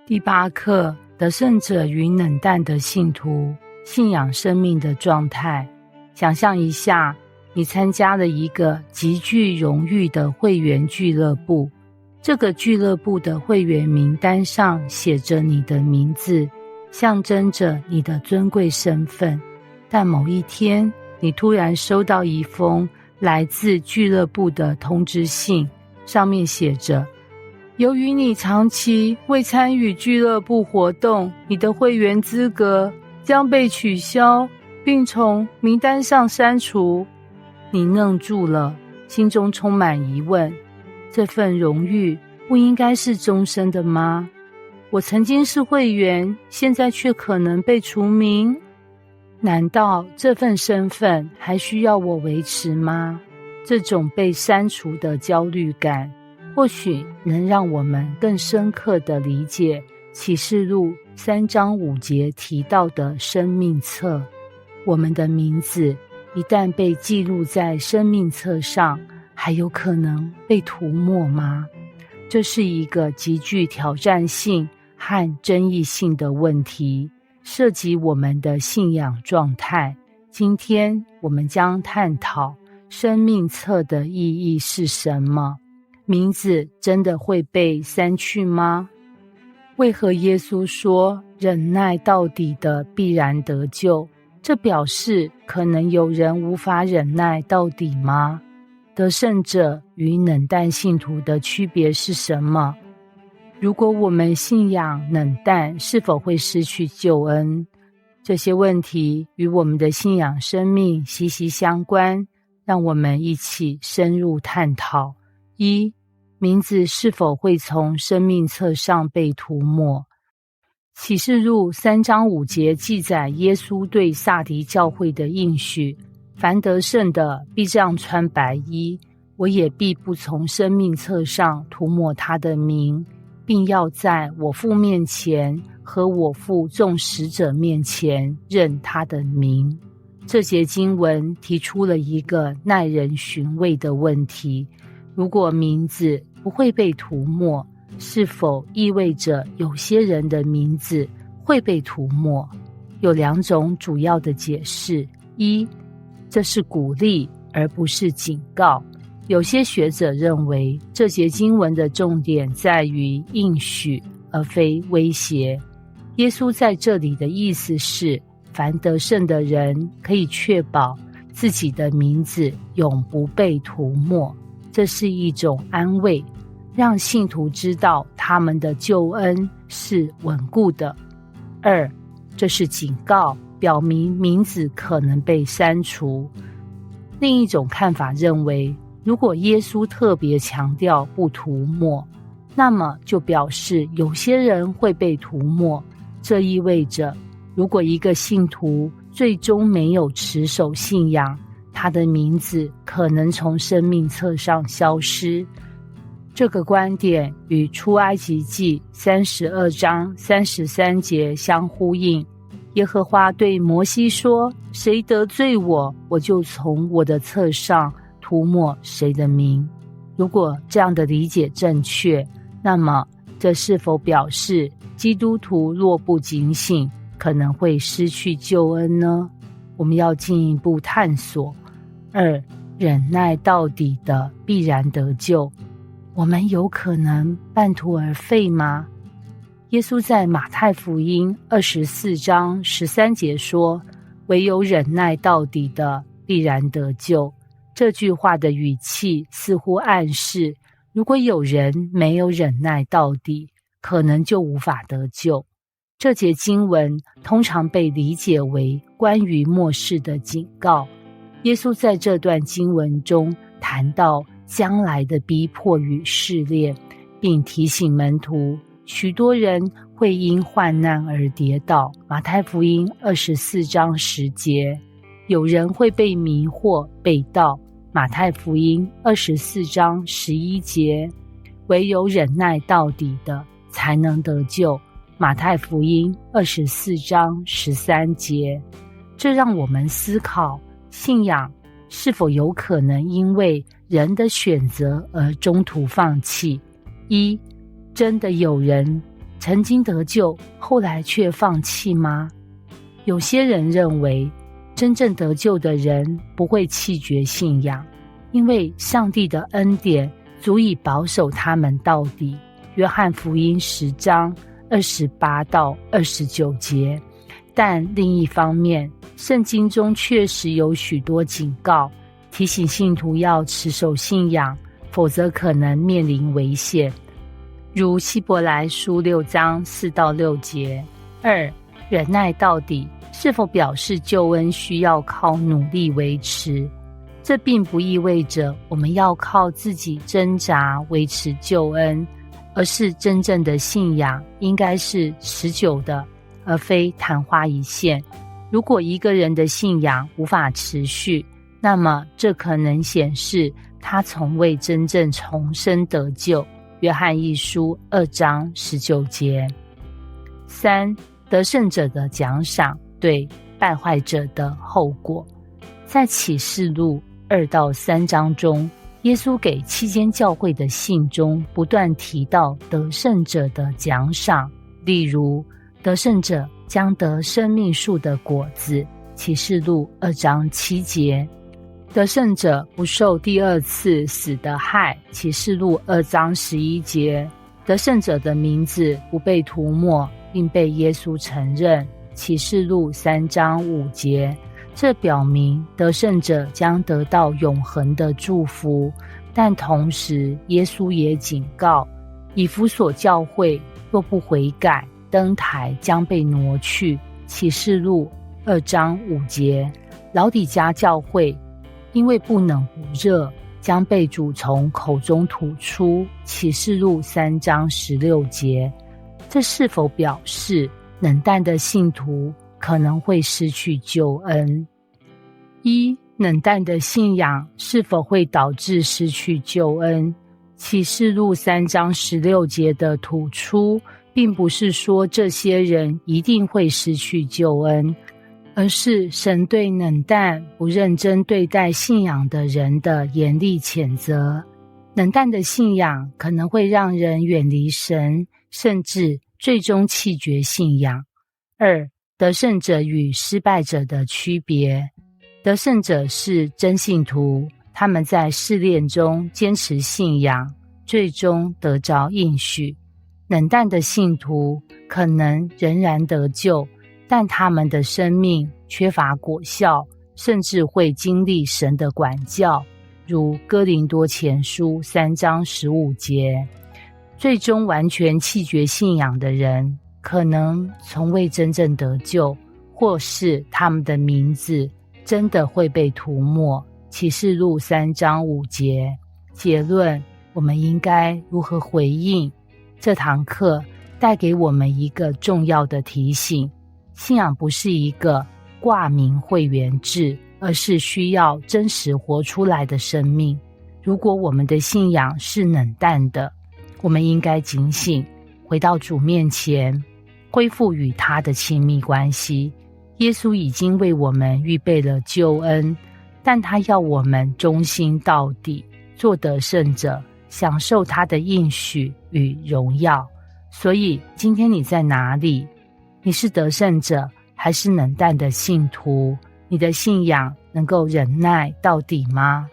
第8课，得胜者与冷淡的信徒，信仰生命的状态。想象一下，你参加了一个极具荣誉的会员俱乐部，这个俱乐部的会员名单上写着你的名字，象征着你的尊贵身份。但某一天，你突然收到一封来自俱乐部的通知信，上面写着：由于你长期未参与俱乐部活动，你的会员资格将被取消，并从名单上删除。你愣住了，心中充满疑问：这份荣誉不应该是终身的吗？我曾经是会员，现在却可能被除名？难道这份身份还需要我维持吗？这种被删除的焦虑感或许能让我们更深刻地理解启示录3章5节提到的生命册。我们的名字一旦被记录在生命册上，还有可能被涂抹吗？这是一个极具挑战性和争议性的问题，涉及我们的信仰状态。今天我们将探讨生命册的意义是什么？名字真的会被删去吗？为何耶稣说忍耐到底的必然得救？这表示可能有人无法忍耐到底吗？得胜者与冷淡信徒的区别是什么？如果我们信仰冷淡，是否会失去救恩？这些问题与我们的信仰生命息息相关，让我们一起深入探讨。1. 名字是否会从生命册上被涂抹？启示录3章5节记载耶稣对撒狄教会的应许：凡得胜的必这样穿白衣，我也必不从生命册上涂抹他的名，并要在我父面前和我父众使者面前认他的名。这节经文提出了一个耐人寻味的问题：如果名字不会被涂抹，是否意味着有些人的名字会被涂抹？有2种主要的解释。1. 这是鼓励而不是警告。有些学者认为这节经文的重点在于应许而非威胁。耶稣在这里的意思是，凡得胜的人可以确保自己的名字永不被涂抹，这是一种安慰，让信徒知道他们的救恩是稳固的。2. 这是警告，表明名字可能被删除。另一种看法认为，如果耶稣特别强调不涂抹，那么就表示有些人会被涂抹。这意味着，如果一个信徒最终没有持守信仰，他的名字可能从生命册上消失。这个观点与出埃及记32章33节相呼应。耶和华对摩西说：谁得罪我，我就从我的册上涂抹谁的名。如果这样的理解正确，那么这是否表示基督徒若不警醒，可能会失去救恩呢？我们要进一步探索。2. 忍耐到底的必然得救。我们有可能半途而废吗？耶稣在马太福音24章13节说：唯有忍耐到底的必然得救。这句话的语气似乎暗示，如果有人没有忍耐到底，可能就无法得救。这节经文通常被理解为关于末世的警告。耶稣在这段经文中谈到将来的逼迫与试炼，并提醒门徒，许多人会因患难而跌倒。马太福音24章10节，有人会被迷惑被盗。马太福音24章11节，唯有忍耐到底的才能得救。马太福音24章13节。这让我们思考，信仰是否有可能因为人的选择而中途放弃？1. 真的有人曾经得救，后来却放弃吗？有些人认为，真正得救的人不会弃绝信仰，因为上帝的恩典足以保守他们到底。约翰福音10章28到29节。但另一方面，圣经中确实有许多警告，提醒信徒要持守信仰，否则可能面临危险。如希伯来书6章4到6节。2. 忍耐到底是否表示救恩需要靠努力维持？这并不意味着我们要靠自己挣扎维持救恩，而是真正的信仰应该是持久的，而非昙花一现。如果一个人的信仰无法持续，那么这可能显示他从未真正重生得救。约翰一书2章19节。3. 得胜者的奖赏对败坏者的后果。在启示录2到3章中，耶稣给7间教会的信中不断提到得胜者的奖赏，例如得胜者将得生命树的果子，启示录2章7节。得胜者不受第二次死的害，启示录2章11节。得胜者的名字不被涂抹，并被耶稣承认，启示录3章5节。这表明得胜者将得到永恒的祝福，但同时耶稣也警告，以弗所教会若不悔改，灯台将被挪去，启示录2章5节。老底嘉教会因为不冷不热，将被主从口中吐出，启示录3章16节。这是否表示冷淡的信徒可能会失去救恩？一、冷淡的信仰是否会导致失去救恩？启示录3章16节的吐出，并不是说这些人一定会失去救恩，而是神对冷淡、不认真对待信仰的人的严厉谴责。冷淡的信仰可能会让人远离神，甚至最终弃绝信仰。2. 得胜者与失败者的区别。得胜者是真信徒，他们在试炼中坚持信仰，最终得着应许。冷淡的信徒可能仍然得救，但他们的生命缺乏果效，甚至会经历神的管教，如哥林多前书3章15节。最终完全弃绝信仰的人，可能从未真正得救，或是他们的名字真的会被涂抹，启示录3章5节。结论，我们应该如何回应？这堂课带给我们一个重要的提醒，信仰不是一个挂名会员制，而是需要真实活出来的生命。如果我们的信仰是冷淡的，我们应该警醒，回到主面前，恢复与他的亲密关系。耶稣已经为我们预备了救恩，但他要我们忠心到底，做得胜者，享受他的应许与荣耀。所以今天你在哪里？你是得胜者还是冷淡的信徒？你的信仰能够忍耐到底吗？